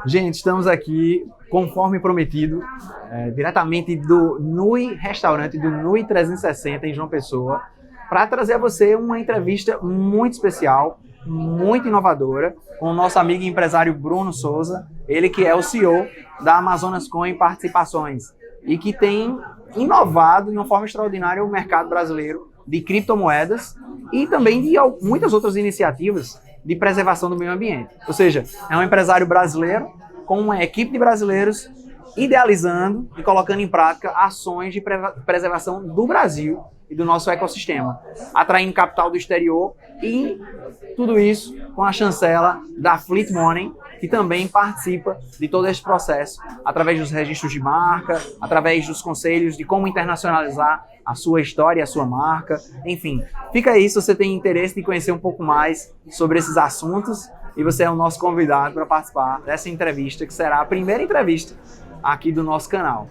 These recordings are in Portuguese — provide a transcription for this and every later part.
Gente, estamos aqui, conforme prometido, diretamente do NUI Restaurante, do NUI 360 em João Pessoa, para trazer a você uma entrevista muito especial, muito inovadora, com o nosso amigo e empresário Bruno Souza, ele que é o CEO da Amazonas Coin Participações e que tem inovado de uma forma extraordinária o mercado brasileiro de criptomoedas e também de muitas outras iniciativas de preservação do meio ambiente. Ou seja, é um empresário brasileiro com uma equipe de brasileiros idealizando e colocando em prática ações de preservação do Brasil e do nosso ecossistema, atraindo capital do exterior e tudo isso com a chancela da Fleet Money, que também participa de todo esse processo, através dos registros de marca, através dos conselhos de como internacionalizar a sua história e a sua marca. Enfim, fica aí se você tem interesse de conhecer um pouco mais sobre esses assuntos e você é o nosso convidado para participar dessa entrevista, que será a primeira entrevista aqui do nosso canal.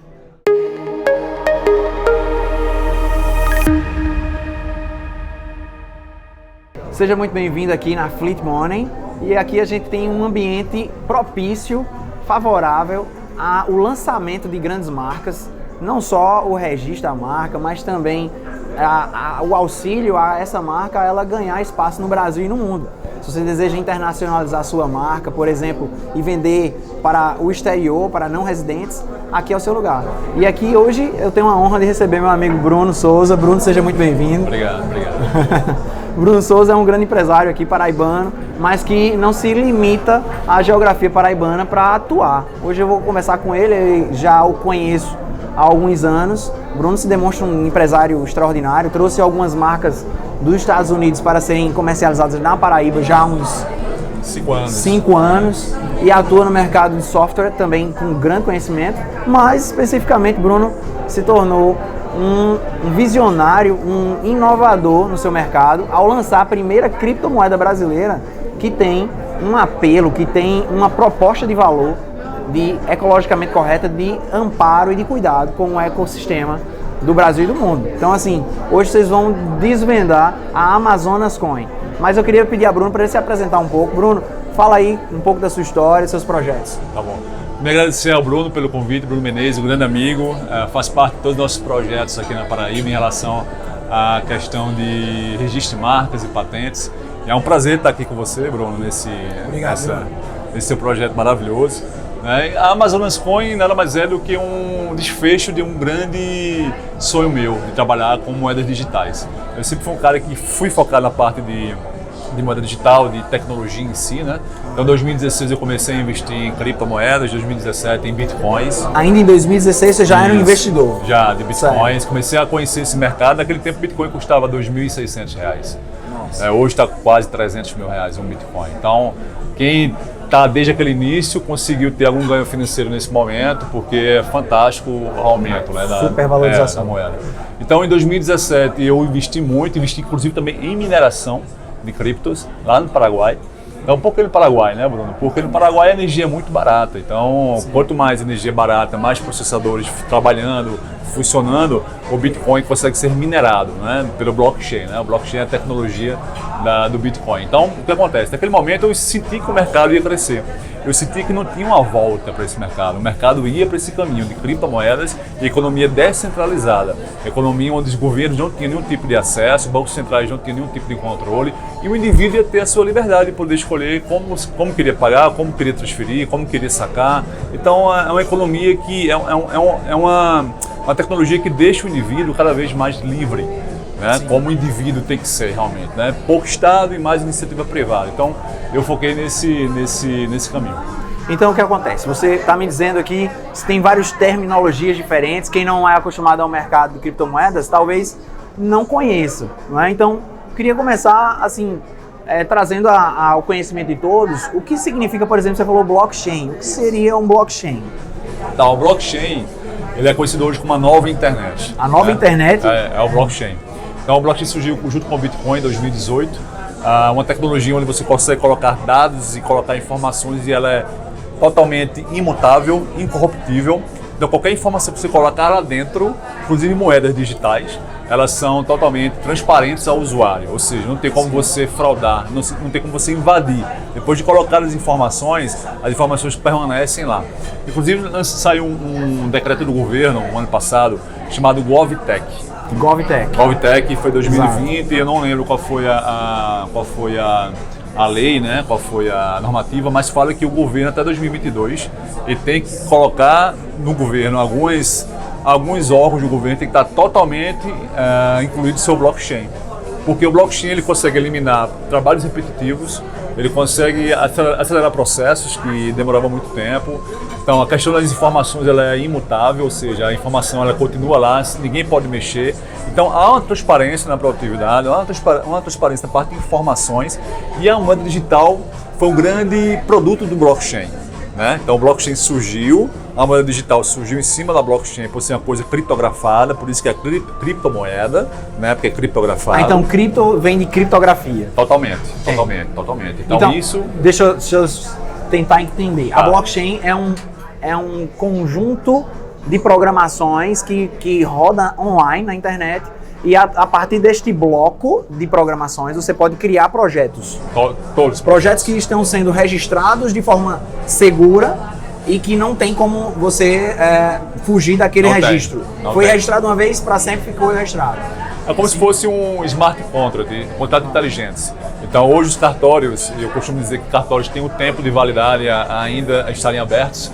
Seja muito bem-vindo aqui na Fleet Money. E aqui a gente tem um ambiente propício, favorável ao lançamento de grandes marcas, não só o registro da marca, mas também o auxílio a essa marca ela ganhar espaço no Brasil e no mundo. Se você deseja internacionalizar a sua marca, por exemplo, e vender para o exterior, para não residentes, aqui é o seu lugar. E aqui hoje eu tenho a honra de receber meu amigo Bruno Souza. Bruno, seja muito bem-vindo. Obrigado. Bruno Souza é um grande empresário aqui paraibano, mas que não se limita à geografia paraibana para atuar. Hoje eu vou conversar com ele, eu já o conheço há alguns anos. Bruno se demonstra um empresário extraordinário, trouxe algumas marcas dos Estados Unidos para serem comercializadas na Paraíba já há uns 5 anos e atua no mercado de software também com grande conhecimento, mas especificamente Bruno se tornou um visionário, um inovador no seu mercado ao lançar a primeira criptomoeda brasileira que tem um apelo, que tem uma proposta de valor de ecologicamente correta, de amparo e de cuidado com o ecossistema do Brasil e do mundo. Então assim, hoje vocês vão desvendar a Amazonas Coin. Mas eu queria pedir a Bruno para ele se apresentar um pouco. Bruno, fala aí um pouco da sua história, seus projetos. Tá bom. Me agradecer ao Bruno pelo convite, Bruno Menezes, um grande amigo, faz parte de todos os nossos projetos aqui na Paraíba em relação à questão de registro de marcas e patentes. E é um prazer estar aqui com você, Bruno, nesse seu projeto maravilhoso. A Amazonas Coin nada mais é do que um desfecho de um grande sonho meu, de trabalhar com moedas digitais. Eu sempre fui um cara que fui focado na parte de moeda digital, de tecnologia em si, né? Então, em 2016 eu comecei a investir em criptomoedas, em 2017 em bitcoins. Ainda em 2016 você já era um investidor? Já, de bitcoins. Certo. Comecei a conhecer esse mercado. Naquele tempo o bitcoin custava R$ 2.600. Hoje está quase R$300 mil um bitcoin. Então, quem está desde aquele início conseguiu ter algum ganho financeiro nesse momento, porque é fantástico o aumento, né, supervalorização da moeda. Então, em 2017 eu investi inclusive também em mineração de criptos lá no Paraguai. Então, por que no Paraguai, né, Bruno? Porque no Paraguai a energia é muito barata. Então, quanto mais energia barata, mais processadores trabalhando, funcionando, o Bitcoin consegue ser minerado, né, pelo blockchain. Né? O blockchain é a tecnologia do Bitcoin. Então, o que acontece? Naquele momento eu senti que o mercado ia crescer. Eu senti que não tinha uma volta para esse mercado. O mercado ia para esse caminho de criptomoedas e economia descentralizada. Economia onde os governos não tinham nenhum tipo de acesso, os bancos centrais não tinham nenhum tipo de controle e o indivíduo ia ter a sua liberdade de poder escolher como queria pagar, como queria transferir, como queria sacar. Então é uma economia que é uma tecnologia que deixa o indivíduo cada vez mais livre. Né, como o indivíduo tem que ser realmente, né? Pouco Estado e mais iniciativa privada. Então, eu foquei nesse caminho. Então, o que acontece? Você está me dizendo aqui que tem várias terminologias diferentes. Quem não é acostumado ao mercado de criptomoedas, talvez não conheça. Não é? Então, eu queria começar assim, trazendo ao conhecimento de todos o que significa, por exemplo, você falou blockchain. O que seria um blockchain? Então, o blockchain ele é conhecido hoje como uma nova internet. A nova internet? É o blockchain. Então, o blockchain surgiu junto com o Bitcoin em 2018, uma tecnologia onde você consegue colocar dados e colocar informações e ela é totalmente imutável, incorruptível. Então, qualquer informação que você colocar lá dentro, inclusive moedas digitais, elas são totalmente transparentes ao usuário, ou seja, não tem como você fraudar, não tem como você invadir Depois de colocar as informações permanecem lá. Inclusive, saiu um decreto do governo, no ano passado, chamado GovTech. GovTech foi 2020. Exato. E eu não lembro qual foi a lei, né? Qual foi a normativa, mas fala que o governo até 2022 ele tem que colocar no governo alguns órgãos do governo tem que estar totalmente incluídos no seu blockchain. Porque o blockchain ele consegue eliminar trabalhos repetitivos, ele consegue acelerar processos que demoravam muito tempo. Então a questão das informações ela é imutável, ou seja, a informação ela continua lá, ninguém pode mexer. Então há uma transparência na produtividade, há uma transparência na parte de informações, e a moeda digital foi um grande produto do blockchain, né? Então o blockchain surgiu, a moeda digital surgiu em cima da blockchain por ser uma coisa criptografada, por isso que é criptomoeda, né? Porque é criptografada. Então cripto vem de criptografia. Totalmente. Então isso... Deixa eu tentar entender. A blockchain é um conjunto de programações que roda online na internet, e a partir deste bloco de programações você pode criar projetos. Todos. Projetos que estão sendo registrados de forma segura e que não tem como você fugir daquele registro. Foi registrado uma vez, para sempre ficou registrado. É como se fosse um smart contract, contrato inteligente. Então hoje os cartórios, eu costumo dizer que cartórios têm o tempo de validade ainda estarem abertos.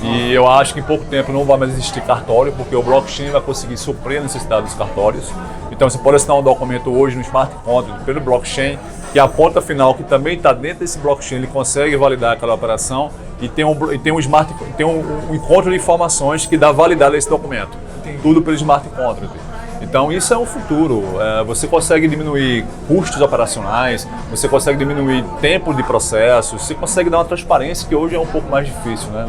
E eu acho que em pouco tempo não vai mais existir cartório, porque o blockchain vai conseguir suprir a necessidade dos cartórios. Então você pode assinar um documento hoje no smart contract pelo blockchain, que a ponta final, que também está dentro desse blockchain, ele consegue validar aquela operação e tem um encontro de informações que dá validade a esse documento. Tudo pelo smart contract. Então isso é o futuro, você consegue diminuir custos operacionais, você consegue diminuir tempo de processo, você consegue dar uma transparência que hoje é um pouco mais difícil, né?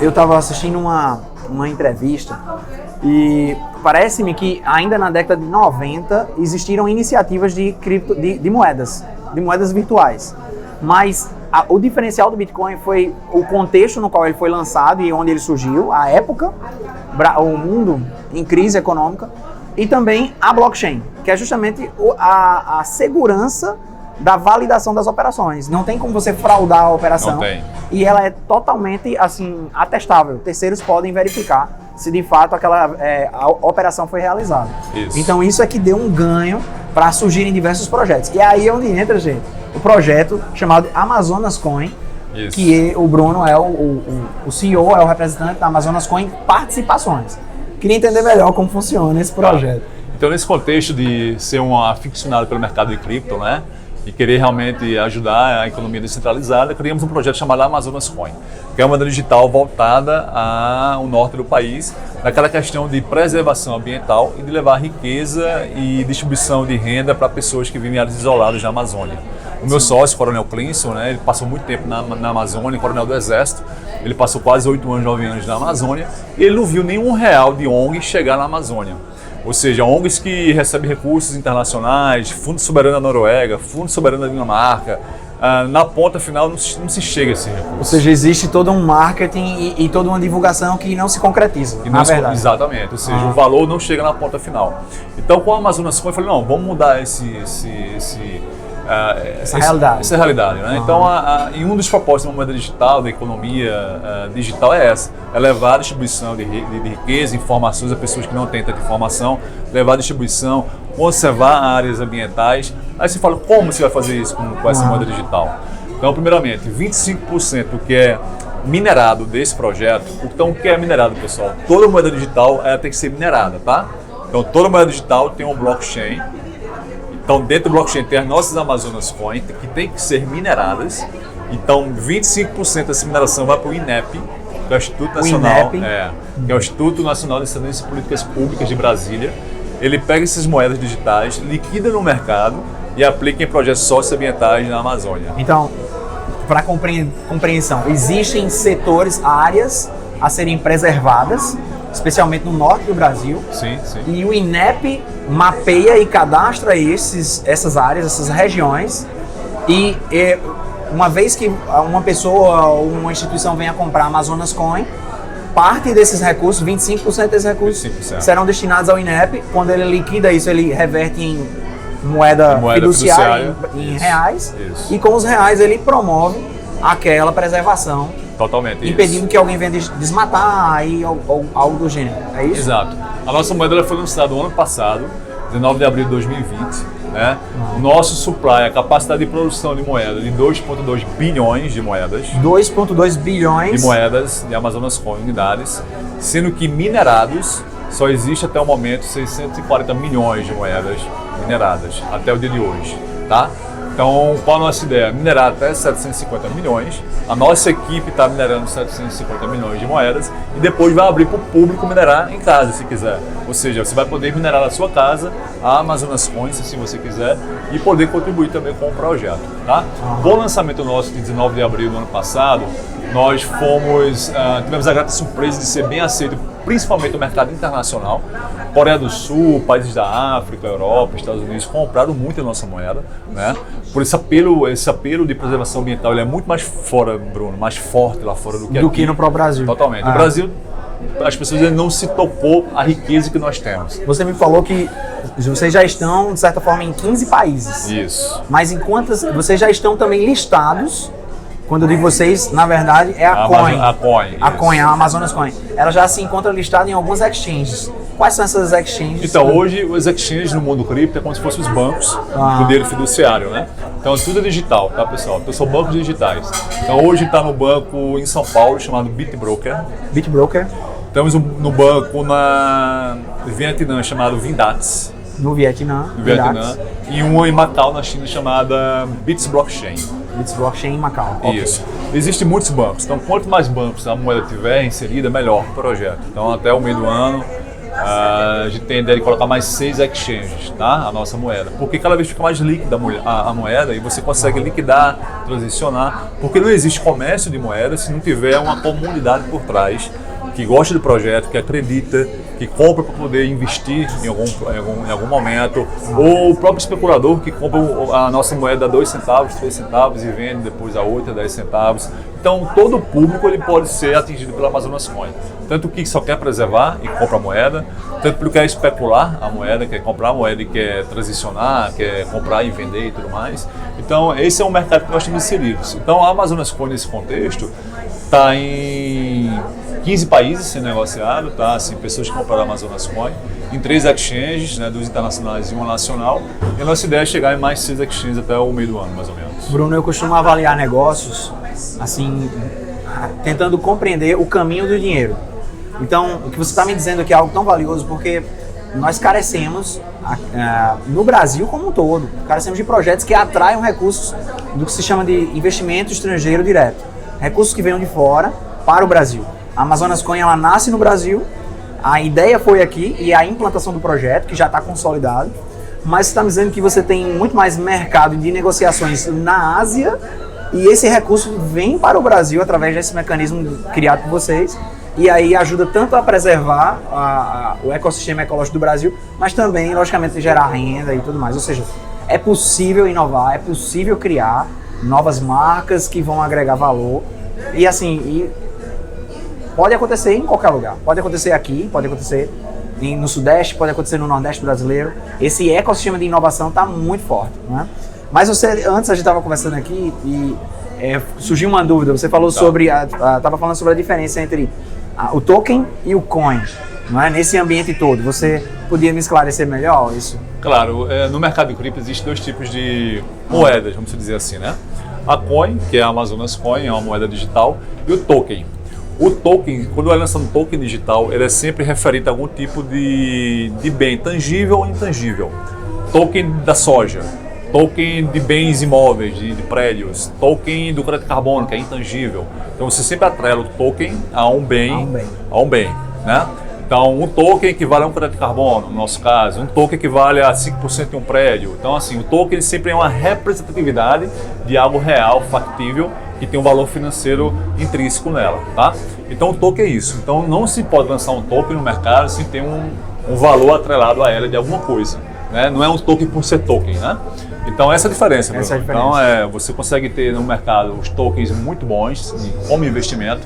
Eu estava assistindo uma entrevista e parece-me que ainda na década de 90 existiram iniciativas de moedas virtuais, mas o diferencial do Bitcoin foi o contexto no qual ele foi lançado e onde ele surgiu, a época, o mundo em crise econômica, e também a blockchain, que é justamente a segurança da validação das operações. Não tem como você fraudar a operação. Não tem. E ela é totalmente assim, atestável. Terceiros podem verificar se de fato a operação foi realizada. Isso. Então isso é que deu um ganho para surgirem diversos projetos. E aí é onde entra, gente, o projeto chamado Amazonas Coin, isso. Que o Bruno é o CEO, é o representante da Amazonas Coin Participações. Queria entender melhor como funciona esse projeto. Então, nesse contexto de ser um aficionado pelo mercado de cripto, né, e querer realmente ajudar a economia descentralizada, criamos um projeto chamado Amazonas Coin, que é uma moeda digital voltada ao norte do país, naquela questão de preservação ambiental e de levar riqueza e distribuição de renda para pessoas que vivem em áreas isoladas da Amazônia. O meu sócio, Coronel Clinson, né, ele passou muito tempo na Amazônia, coronel do Exército. Ele passou quase 8 anos, 9 anos na Amazônia, e ele não viu nenhum real de ONG chegar na Amazônia. Ou seja, ONGs que recebem recursos internacionais, Fundo Soberano da Noruega, Fundo Soberano da Dinamarca, na ponta final não se chega a esse recurso. Ou seja, existe todo um marketing e toda uma divulgação que não se concretiza, na verdade. Exatamente, ou seja, o valor não chega na ponta final. Então, com a Amazonas Coin, eu falei, não, vamos mudar essa realidade, né? Então, em um dos propósitos de uma moeda digital, da economia digital é essa, é levar a distribuição de riqueza, informações a pessoas que não têm tanta informação, levar a distribuição, conservar áreas ambientais. Aí você fala, como você vai fazer isso com essa moeda digital? Então, primeiramente, 25% do que é minerado desse projeto. Então, o que é minerado, pessoal? Toda moeda digital tem que ser minerada, tá? Então, toda moeda digital tem um blockchain. Então, dentro do blockchain tem as nossas Amazonas Coin, que tem que ser mineradas. Então, 25% dessa mineração vai para o INEP, que é o Instituto Nacional, que é o Instituto Nacional de Excelência em Políticas Públicas de Brasília. Ele pega essas moedas digitais, liquida no mercado e aplica em projetos socioambientais na Amazônia. Então, para compreensão, existem setores, áreas a serem preservadas, especialmente no norte do Brasil. Sim, sim. E o INEP mapeia e cadastra essas áreas, essas regiões. E uma vez que uma pessoa ou uma instituição venha comprar Amazonas Coin, parte desses recursos, 25% desses recursos, 25%. Serão destinados ao INEP. Quando ele liquida isso, ele reverte em moeda fiduciária em reais. Isso. E com os reais ele promove aquela preservação, Totalmente. impedindo isso. que alguém venha desmatar aí, ou algo do gênero. É isso? Exato. A nossa moeda ela foi lançada no ano passado, 19 de abril de 2020. Né? O nosso supply, a capacidade de produção de moeda de 2,2 bilhões de moedas. 2,2 bilhões de moedas de Amazonas Coin unidades, sendo que minerados só existe até o momento 640 milhões de moedas mineradas até o dia de hoje, tá? Então, qual a nossa ideia? Minerar até 750 milhões. A nossa equipe está minerando 750 milhões de moedas e depois vai abrir para o público minerar em casa, se quiser. Ou seja, você vai poder minerar na sua casa a Amazonas Coins, se você quiser, e poder contribuir também com o projeto, tá? Com o lançamento nosso de 19 de abril do ano passado, nós tivemos a grata surpresa de ser bem aceito, principalmente no mercado internacional. Coreia do Sul, países da África, Europa, Estados Unidos compraram muito a nossa moeda, né? Por esse apelo de preservação ambiental, ele é muito mais fora, Bruno, mais forte lá fora do que aqui. Do que no próprio Brasil. Totalmente. No Brasil, as pessoas ainda não se tocou a riqueza que nós temos. Você me falou que vocês já estão, de certa forma, em 15 países. Isso. Mas em quantas vocês já estão também listados? Quando eu digo vocês, na verdade, é a Coin. A Coin. A Coin, a Amazonas Coin. Ela já se encontra listada em algumas exchanges. Quais são essas exchanges? Então, hoje os exchanges no mundo cripto é como se fossem os bancos do dinheiro fiduciário, né? Então, tudo é digital, tá, pessoal? Então, são bancos digitais. Então, hoje está no banco em São Paulo, chamado BitBroker. BitBroker. Estamos no banco no Vietnã, chamado Vindats. No Vietnã. E uma em Macau, na China, chamada Bits Blockchain. Bits Blockchain em Macau. Isso. Existem muitos bancos, então quanto mais bancos a moeda tiver inserida, melhor para o projeto. Então, até o meio do ano, a gente tem a ideia de colocar mais 6 exchanges, tá? A nossa moeda. Porque cada vez fica mais líquida a moeda e você consegue liquidar, transicionar. Porque não existe comércio de moeda se não tiver uma comunidade por trás que gosta do projeto, que acredita, que compra para poder investir em algum momento, ou o próprio especulador que compra a nossa moeda a 2 centavos, 3 centavos e vende depois a 8, a 10 centavos. Então, todo o público ele pode ser atingido pela Amazonas Coin. Tanto que só quer preservar e compra a moeda, tanto que quer especular a moeda, quer comprar a moeda e quer transicionar, quer comprar e vender e tudo mais. Então, esse é um mercado que nós estamos inseridos. Então, a Amazonas Coin, nesse contexto, está em 15 países sendo negociado, tá? Assim, pessoas que compraram a Amazonas Coin, em 3 exchanges, né, 2 internacionais e 1 nacional. E a nossa ideia é chegar em mais 6 exchanges até o meio do ano, mais ou menos. Bruno, eu costumo avaliar negócios, assim, tentando compreender o caminho do dinheiro. Então, o que você está me dizendo aqui é algo tão valioso, porque nós carecemos, no Brasil como um todo, carecemos de projetos que atraiam recursos do que se chama de investimento estrangeiro direto. Recursos que venham de fora para o Brasil. A Amazonas Coin, ela nasce no Brasil, a ideia foi aqui e a implantação do projeto, que já está consolidado, mas você está me dizendo que você tem muito mais mercado de negociações na Ásia e esse recurso vem para o Brasil através desse mecanismo criado por vocês e aí ajuda tanto a preservar o ecossistema ecológico do Brasil, mas também, logicamente, gerar renda e tudo mais. Ou seja, é possível inovar, é possível criar novas marcas que vão agregar valor e assim... Pode acontecer em qualquer lugar. Pode acontecer aqui, pode acontecer no Sudeste, pode acontecer no Nordeste brasileiro. Esse ecossistema de inovação está muito forte, né? Mas antes a gente estava conversando aqui e surgiu uma dúvida. Você falou estava falando sobre a diferença entre o token e o coin, não é? Nesse ambiente todo. Você podia me esclarecer melhor isso? Claro, no mercado de cripto existem 2 tipos de moedas, vamos dizer assim, né? A coin, que é a Amazonas Coin, é uma moeda digital, e o token. O token, quando é lançado um token digital, ele é sempre referente a algum tipo de bem, tangível ou intangível. Token da soja, token de bens imóveis, de prédios, token do crédito carbono, que é intangível. Então você sempre atrela o token a um bem, né? Então, um token equivale a um crédito carbono, no nosso caso. Um token equivale a 5% de um prédio. Então, assim, o token sempre é uma representatividade de algo real, factível, que tem um valor financeiro intrínseco nela, tá? Então, o token é isso. Então, não se pode lançar um token no mercado sem ter um valor atrelado a ela de alguma coisa, né? Não é um token por ser token, né? Então essa é a diferença, Bruno. Essa é a diferença. Então você consegue ter no mercado os tokens muito bons como investimento.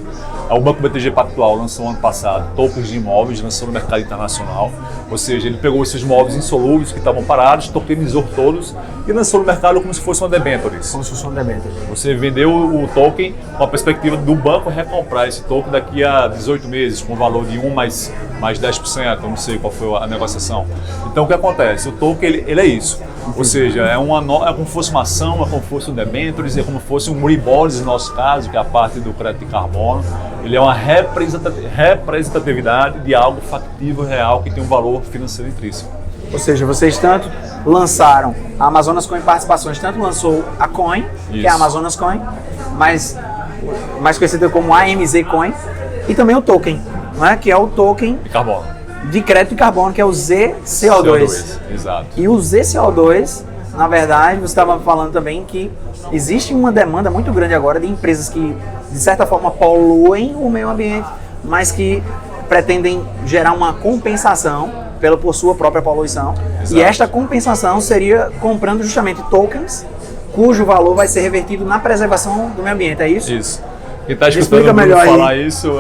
O Banco BTG Pactual lançou ano passado tokens de imóveis, lançou no mercado internacional. Ou seja, ele pegou esses imóveis insolúveis que estavam parados, tokenizou todos e lançou no mercado como se fosse uma debentures. Como se fosse uma debênture. Você vendeu o token com a perspectiva do banco recomprar esse token daqui a 18 meses, com o valor de 1 mais 10%, eu não sei qual foi a negociação. Então o que acontece? O token ele é isso. Ou seja, é como se fosse uma ação, é como se fosse um debentures, é como se fosse um rebonds no nosso caso, que é a parte do crédito de carbono. Ele é uma representatividade de algo factível, real, que tem um valor financeiro intrínseco. Ou seja, vocês tanto lançaram a Amazonas Coin Participações, tanto lançou a Coin, que é a Amazonas Coin, mais conhecida como AMZ Coin, e também o token, né, que é o token De carbono. de crédito de carbono, que é o ZCO2. Exato. E o ZCO2, na verdade, você estava falando também que existe uma demanda muito grande agora de empresas que, de certa forma, poluem o meio ambiente, mas que pretendem gerar uma compensação por sua própria poluição. Exato. E esta compensação seria comprando justamente tokens, cujo valor vai ser revertido na preservação do meio ambiente, é isso? Isso. Quem está escutando o Bruno falar isso,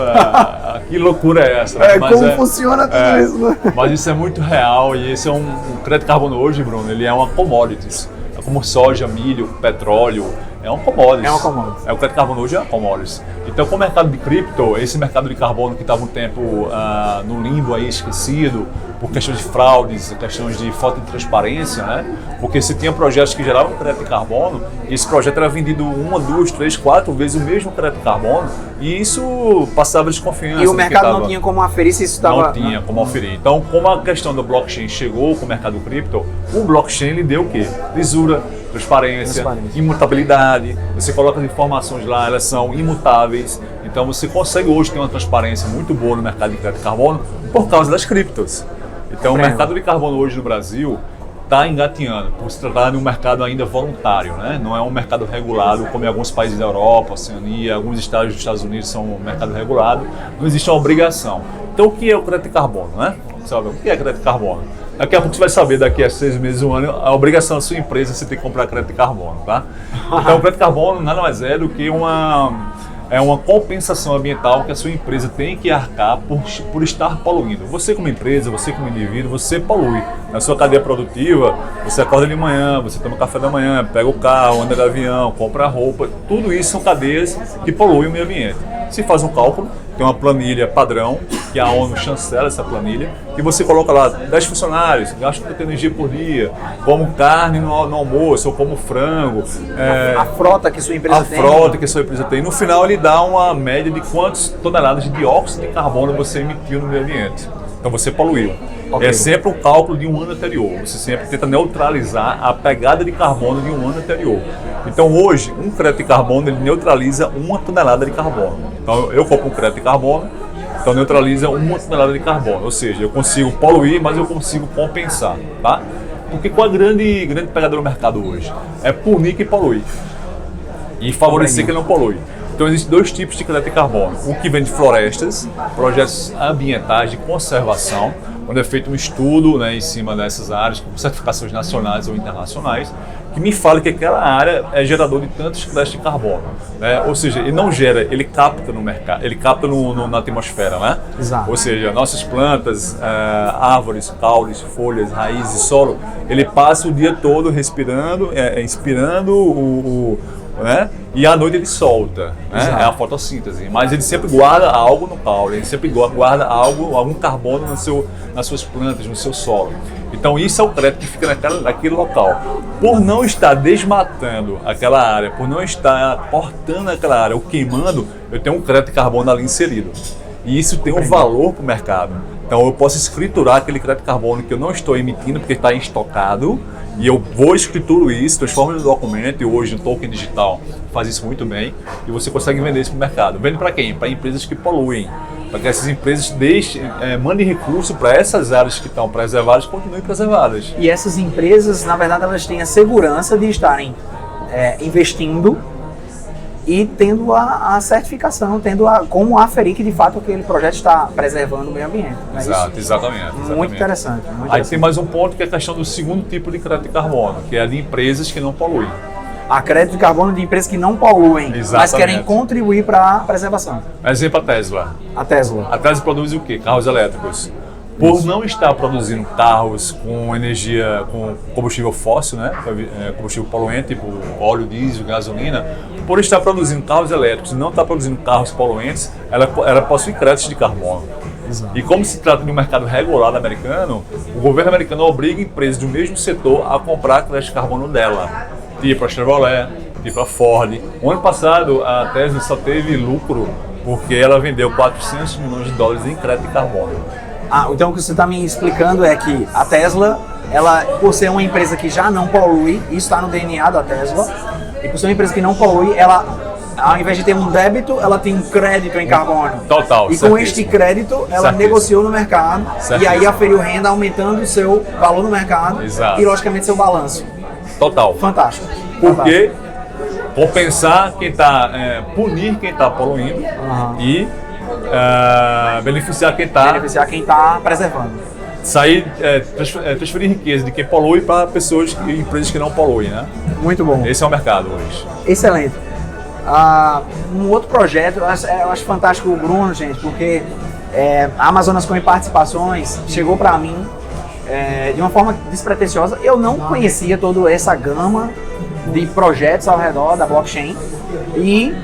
que loucura é essa? Né? Como funciona tudo isso? Né? Mas isso é muito real e esse é o crédito de carbono hoje, Bruno, ele é uma commodities. É como soja, milho, petróleo, é um commodities. É uma commodities. O crédito de carbono hoje é uma commodities. Então, com o mercado de cripto, esse mercado de carbono que estava um tempo no limbo aí, esquecido, por questões de fraudes, questões de falta de transparência, né? Porque se tinha projetos que geravam crédito de carbono, e esse projeto era vendido 1, 2, 3, 4 vezes o mesmo crédito de carbono, e isso passava desconfiança. E o mercado não tinha como aferir se isso estava... Não tinha como aferir. Então, como a questão do blockchain chegou com o mercado cripto, o blockchain ele deu o quê? Lisura, transparência, imutabilidade. Você coloca as informações lá, elas são imutáveis. Então, você consegue hoje ter uma transparência muito boa no mercado de crédito de carbono por causa das criptos. Então, o mercado de carbono hoje no Brasil está engatinhando, por se tratar de um mercado ainda voluntário, né? Não é um mercado regulado, como em alguns países da Europa, Oceania, alguns estados dos Estados Unidos são um mercado regulado, não existe uma obrigação. Então, o que é o crédito de carbono, né? Sabe, o que é crédito de carbono? Daqui a pouco você vai saber, daqui a 6 meses, 1 ano, a obrigação da sua empresa é você ter que comprar crédito de carbono, tá? Então, o crédito de carbono nada mais é do que uma compensação ambiental que a sua empresa tem que arcar por estar poluindo. Você como empresa, você como indivíduo, você polui. Na sua cadeia produtiva, você acorda de manhã, você toma café da manhã, pega o carro, anda de avião, compra roupa, tudo isso são cadeias que poluem o meio ambiente. Se faz um cálculo, tem uma planilha padrão, que a ONU chancela essa planilha, e você coloca lá 10 funcionários, gastam tanta energia por dia, como carne no almoço, ou como frango. A frota que sua empresa tem. A frota que a sua empresa tem. No final, ele dá uma média de quantas toneladas de dióxido de carbono você emitiu no meio ambiente. Então, você poluiu. Okay. É sempre um cálculo de um ano anterior. Você sempre tenta neutralizar a pegada de carbono de um ano anterior. Então, hoje, um crédito de carbono, ele neutraliza 1 tonelada de carbono. Então, eu compro um crédito de carbono, então neutraliza 1 tonelada de carbono. Ou seja, eu consigo poluir, mas eu consigo compensar, tá? Porque qual a grande pegada do mercado hoje? É punir quem polui e favorecer quem não polui. Então, existem 2 tipos de crédito de carbono. Um que vem de florestas, projetos ambientais de conservação, onde é feito um estudo, né, em cima dessas áreas, com certificações nacionais ou internacionais, que me fala que aquela área é gerador de tantos créditos de carbono. Né? Ou seja, ele não gera, ele capta no mercado, ele capta na atmosfera. Né? Exato. Ou seja, nossas plantas, árvores, caules, folhas, raízes, solo, ele passa o dia todo respirando, inspirando né? E à noite ele solta, né? É a fotossíntese, mas ele sempre guarda algo no caule, ele sempre guarda algum carbono nas suas plantas, no seu solo. Então isso é o crédito que fica naquele local. Por não estar desmatando aquela área, por não estar cortando aquela área ou queimando, eu tenho um crédito de carbono ali inserido. E isso tem um valor para o mercado. Então eu posso escriturar aquele crédito de carbono que eu não estou emitindo porque está estocado, e eu vou escrituro isso, transformo no documento, e hoje o token digital faz isso muito bem, e você consegue vender isso para o mercado. Vende para quem? Para empresas que poluem, para que essas empresas mandem recurso para essas áreas que estão preservadas continuem preservadas. E essas empresas, na verdade, elas têm a segurança de estarem investindo e tendo a certificação, como aferir que de fato aquele projeto está preservando o meio ambiente. Exato, exatamente. Muito interessante. Aí tem mais um ponto que é a questão do segundo tipo de crédito de carbono, que é a de empresas que não poluem. A crédito de carbono de empresas que não poluem, mas querem contribuir para a preservação. Exemplo, a Tesla. A Tesla. A Tesla produz o quê? Carros elétricos. Por não estar produzindo carros com energia, com combustível fóssil, né? Combustível poluente, tipo óleo, diesel, gasolina, por estar produzindo carros elétricos e não estar produzindo carros poluentes, ela possui créditos de carbono. Exato. E como se trata de um mercado regulado americano, o governo americano obriga empresas do mesmo setor a comprar crédito de carbono dela, tipo a Chevrolet, tipo a Ford. O ano passado a Tesla só teve lucro porque ela vendeu 400 milhões de dólares em crédito de carbono. Então o que você está me explicando é que a Tesla, ela, por ser uma empresa que já não polui, isso está no DNA da Tesla, e por ser uma empresa que não polui, ela, ao invés de ter um débito, ela tem um crédito em carbono. Total. E com este crédito, ela negociou no mercado, e aí aferiu renda, aumentando o seu valor no mercado. Exato. E, logicamente, seu balanço. Total. Fantástico. Porque compensar quem está, punir quem está poluindo e beneficiar quem está preservando. Sair, transferir riqueza de quem polui para pessoas e empresas que não poluem, né? Muito bom. Esse é o mercado hoje. Excelente. Um outro projeto, eu acho fantástico o Bruno, gente, porque a Amazonas Coin Participações chegou para mim de uma forma despretensiosa. Eu não conhecia toda essa gama de projetos ao redor da blockchain, e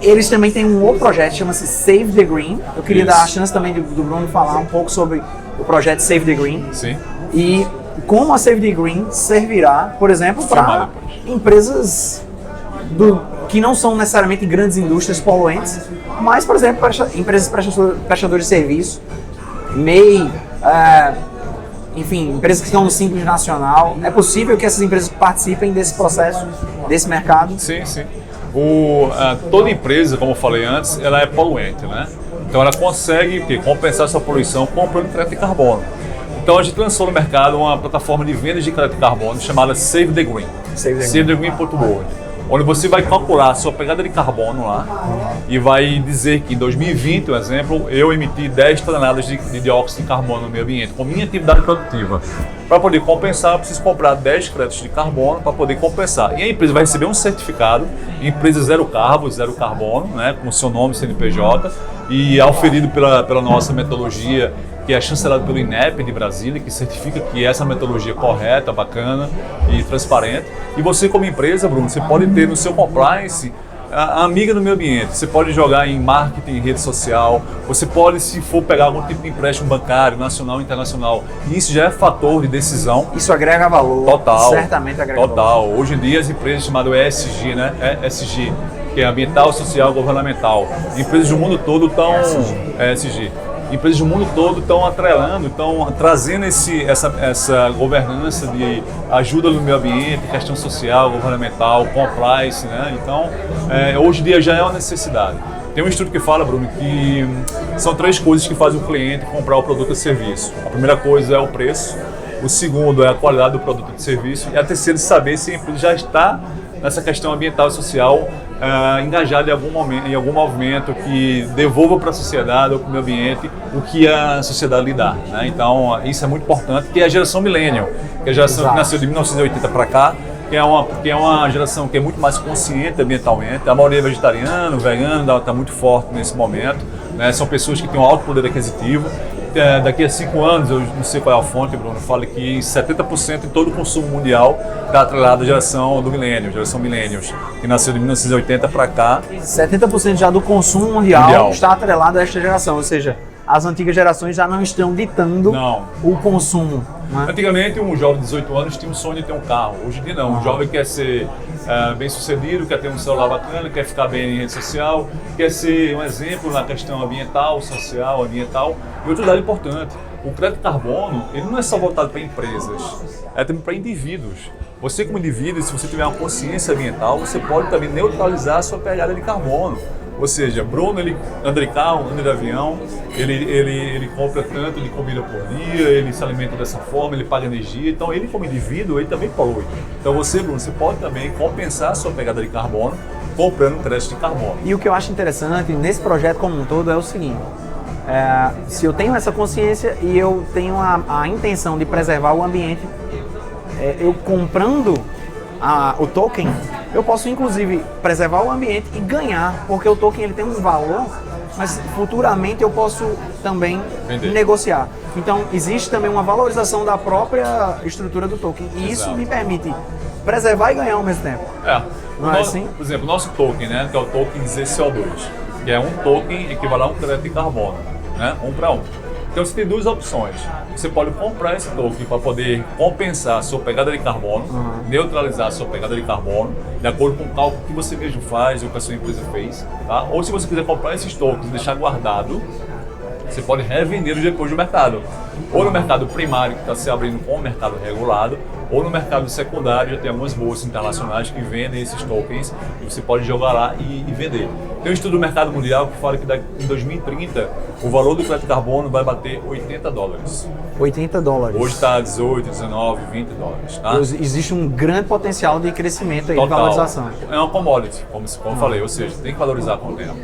eles também têm um outro projeto, chama-se Save the Green. Eu queria dar a chance também do Bruno falar um pouco sobre o projeto Save the Green. Sim. E como a Save the Green servirá, por exemplo, para empresas que não são necessariamente grandes indústrias poluentes, mas, por exemplo, empresas prestadoras de serviço, MEI, enfim, empresas que estão no Simples Nacional. É possível que essas empresas participem desse processo, desse mercado? Sim, sim. Toda empresa, como eu falei antes, ela é poluente, né? Então ela consegue compensar sua poluição comprando crédito de carbono. Então a gente lançou no mercado uma plataforma de vendas de crédito de carbono chamada Save the Green. SaveTheGreen.org. Onde você vai calcular a sua pegada de carbono lá e vai dizer que em 2020, por exemplo, eu emiti 10 toneladas de dióxido de carbono no meio ambiente com minha atividade produtiva. Para poder compensar, eu preciso comprar 10 créditos de carbono para poder compensar. E a empresa vai receber um certificado, empresa zero carbono, né, com o seu nome, CNPJ, e auferido pela nossa metodologia, que é chancelado pelo INEP de Brasília, que certifica que essa metodologia é correta, bacana e transparente. E você, como empresa, Bruno, você pode ter no seu compliance a amiga do meio ambiente. Você pode jogar em marketing, em rede social, você pode, se for pegar algum tipo de empréstimo bancário, nacional e internacional, isso já é fator de decisão. Isso agrega valor. Total. Certamente agrega valor. Total. Hoje em dia as empresas chamadas ESG, né? ESG, que é ambiental, social, governamental. Empresas do mundo todo estão... ESG. Empresas do mundo todo estão atrelando, estão trazendo essa governança de ajuda no meio ambiente, questão social, governamental, compliance, né? Então, hoje em dia já é uma necessidade. Tem um estudo que fala, Bruno, que são 3 coisas que fazem o cliente comprar o produto ou serviço. A primeira coisa é o preço, o segundo é a qualidade do produto ou serviço, e a terceira é saber se a empresa já está nessa questão ambiental e social, engajada em algum movimento que devolva para a sociedade ou para o meio ambiente o que a sociedade lhe dá, né? Então, isso é muito importante, que é a geração millennial, que é a geração que nasceu de 1980 para cá, que é uma geração que é muito mais consciente ambientalmente. A maioria é vegetariano, vegano, está muito forte nesse momento, né? São pessoas que têm um alto poder aquisitivo. Daqui a 5 anos, eu não sei qual é a fonte, Bruno, fala que 70% de todo o consumo mundial está atrelado à geração do milênio, geração millennials, que nasceu de 1980 para cá. 70% já do consumo mundial está atrelado a esta geração, ou seja, as antigas gerações já não estão ditando o consumo. Né? Antigamente, um jovem de 18 anos tinha um sonho de ter um carro. Hoje em dia não. O jovem quer ser bem sucedido, quer ter um celular bacana, quer ficar bem em rede social, quer ser um exemplo na questão ambiental, social, ambiental. E outro dado importante, o crédito de carbono, ele não é só voltado para empresas, é também para indivíduos. Você como indivíduo, se você tiver uma consciência ambiental, você pode também neutralizar a sua pegada de carbono. Ou seja, Bruno, ele anda de carro, anda de avião, ele compra tanto de comida por dia, ele se alimenta dessa forma, ele paga energia. Então, ele como indivíduo, ele também polui. Então, você, Bruno, você pode também compensar a sua pegada de carbono comprando crédito de carbono. E o que eu acho interessante nesse projeto como um todo é o seguinte, se eu tenho essa consciência e eu tenho a intenção de preservar o ambiente, eu comprando o token, eu posso inclusive preservar o ambiente e ganhar, porque o token ele tem um valor, mas futuramente eu posso também negociar. Então existe também uma valorização da própria estrutura do token e isso me permite preservar e ganhar ao mesmo tempo. Não é assim? Por exemplo, o nosso token, né, que é o token ZCO2, que é um token equivalente a um crédito de carbono, né, 1 para 1. Então você tem duas opções. Você pode comprar esse token para poder compensar a sua pegada de carbono, neutralizar a sua pegada de carbono, de acordo com o cálculo que você mesmo faz ou que a sua empresa fez. Tá? Ou se você quiser comprar esses tokens e deixar guardado, você pode revendê-los depois do mercado. Ou no mercado primário, que está se abrindo com o mercado regulado, ou no mercado secundário, já tem algumas bolsas internacionais que vendem esses tokens e você pode jogar lá e vender. Tem um estudo do mercado mundial que fala que em 2030 o valor do crédito de carbono vai bater $80. $80. Hoje está 18, 19, $20. Tá? Existe um grande potencial de crescimento aí, de valorização. É uma commodity, como eu falei, ou seja, tem que valorizar com o tempo.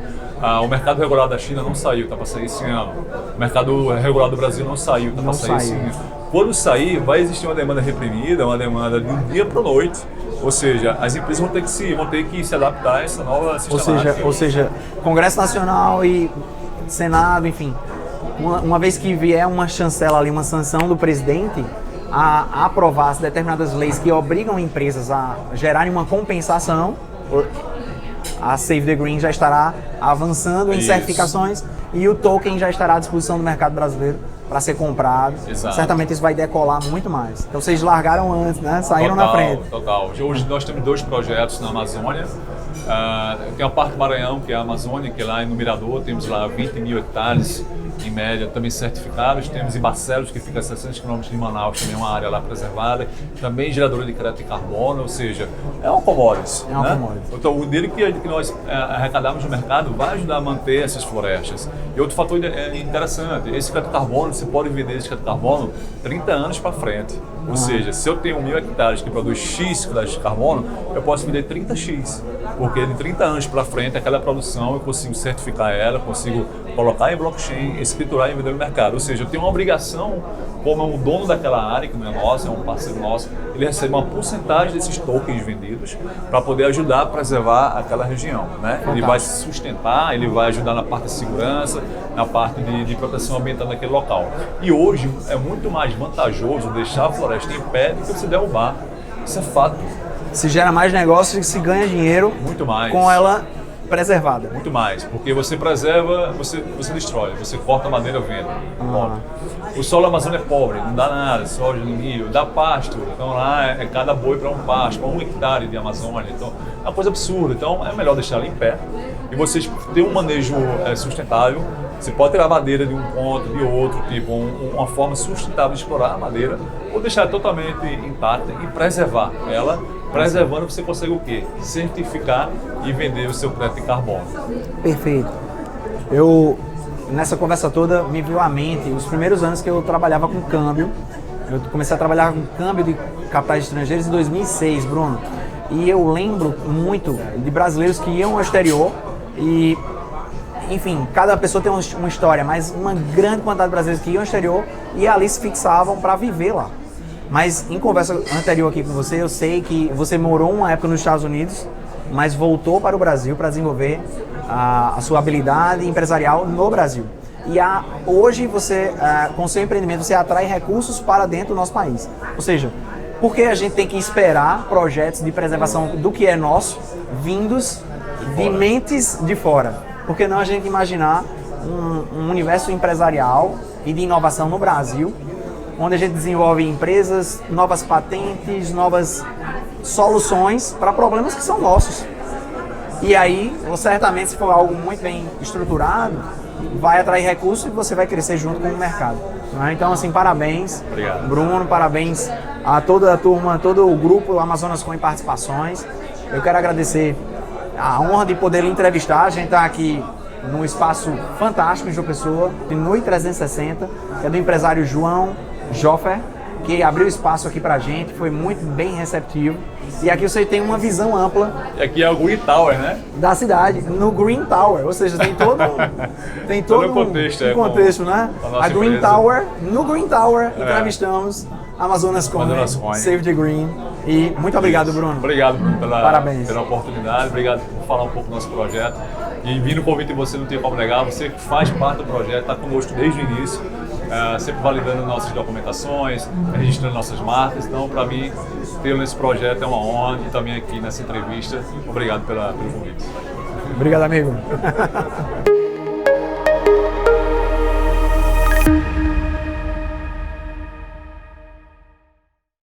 O mercado regulado da China não saiu, está para sair esse ano. O mercado regulado do Brasil não saiu, está para sair esse ano. Quando sair, vai existir uma demanda reprimida, uma demanda de um dia para a noite. Ou seja, as empresas vão ter que se adaptar a essa nova sistemática. Ou seja, Congresso Nacional e Senado, enfim, uma vez que vier uma chancela ali, uma sanção do presidente a aprovar determinadas leis que obrigam empresas a gerarem uma compensação, a Save the Green já estará avançando em certificações e o token já estará à disposição do mercado brasileiro para ser comprado. Exato. Certamente isso vai decolar muito mais. Então vocês largaram antes, né? Saíram na frente. Total. Hoje nós temos 2 projetos na Amazônia. Tem a parte do Maranhão, que é a Amazônia, que é lá no Mirador, temos lá 20 mil hectares em média também certificados. Temos em Barcelos, que fica a 600 km de Manaus, também uma área lá preservada. Também geradora de crédito de carbono, ou seja, é uma commodity. É uma commodity. Então o dinheiro que nós arrecadamos no mercado vai ajudar a manter essas florestas. E outro fator interessante, esse crédito de carbono, você pode vender esse crédito de carbono 30 anos para frente. Ou seja, se eu tenho 1000 hectares que produz X crédito de carbono, eu posso vender 30X. Porque de 30 anos para frente, aquela produção eu consigo certificar ela, consigo colocar em blockchain, escriturar e vender no mercado. Ou seja, eu tenho uma obrigação, como é um dono daquela área, que não é nosso, é um parceiro nosso, ele recebe uma porcentagem desses tokens vendidos para poder ajudar a preservar aquela região. Né? Ele vai se sustentar, ele vai ajudar na parte de segurança, na parte de proteção ambiental naquele local. E hoje é muito mais vantajoso deixar a floresta em pé do que você derrubar. Isso é fato. Se gera mais negócio e se ganha dinheiro muito mais com ela preservada. Muito mais, porque você preserva, você destrói, você corta a madeira, vende. O solo Amazônia é pobre, não dá nada, soja, milho, dá pasto. Então lá é cada boi para um pasto, para 1 hectare de Amazônia. Então é uma coisa absurda. Então é melhor deixar ela em pé e vocês terem um manejo sustentável. Você pode tirar a madeira de um ponto, de outro, tipo uma forma sustentável de explorar a madeira, ou deixar ela totalmente intacta e preservar ela. Preservando, você consegue o quê? Certificar e vender o seu crédito de carbono. Perfeito. Nessa conversa toda, me veio à mente os primeiros anos que eu trabalhava com câmbio. Eu comecei a trabalhar com câmbio de capitais estrangeiros em 2006, Bruno. E eu lembro muito de brasileiros que iam ao exterior e, enfim, cada pessoa tem uma história, mas uma grande quantidade de brasileiros que iam ao exterior e ali se fixavam para viver lá. Mas em conversa anterior aqui com você, eu sei que você morou uma época nos Estados Unidos, mas voltou para o Brasil para desenvolver a sua habilidade empresarial no Brasil. E hoje você, com o seu empreendimento, você atrai recursos para dentro do nosso país. Ou seja, por que a gente tem que esperar projetos de preservação do que é nosso, vindos de mentes de fora? Por que não a gente imaginar um universo empresarial e de inovação no Brasil, onde a gente desenvolve empresas, novas patentes, novas soluções para problemas que são nossos. E aí, certamente, se for algo muito bem estruturado, vai atrair recursos e você vai crescer junto com o mercado. Então, assim, parabéns, Obrigado. Bruno, parabéns a toda a turma, todo o grupo Amazonas Com Participações. Eu quero agradecer a honra de poder lhe entrevistar. A gente está aqui num espaço fantástico em João Pessoa, no NUI 360, que é do empresário João Joffer, que abriu espaço aqui pra gente, foi muito bem receptivo. E aqui você tem uma visão ampla E aqui é o Green Tower, né? da cidade, no Green Tower, ou seja, tem todo Todo contexto, um contexto, né? a nossa A Green empresa. Tower, no Green Tower, entrevistamos Amazonas Coin, Amazonas Coin. Save the Green. E muito obrigado, Bruno. Obrigado Parabéns. pela oportunidade, obrigado por falar um pouco do nosso projeto. E vindo o convite você não tem como negar, você que faz parte do projeto, está conosco desde o início, sempre validando nossas documentações, registrando nossas marcas. Então, para mim, tê-lo nesse projeto é uma honra e também aqui nessa entrevista. Obrigado pelo convite. Obrigado, amigo.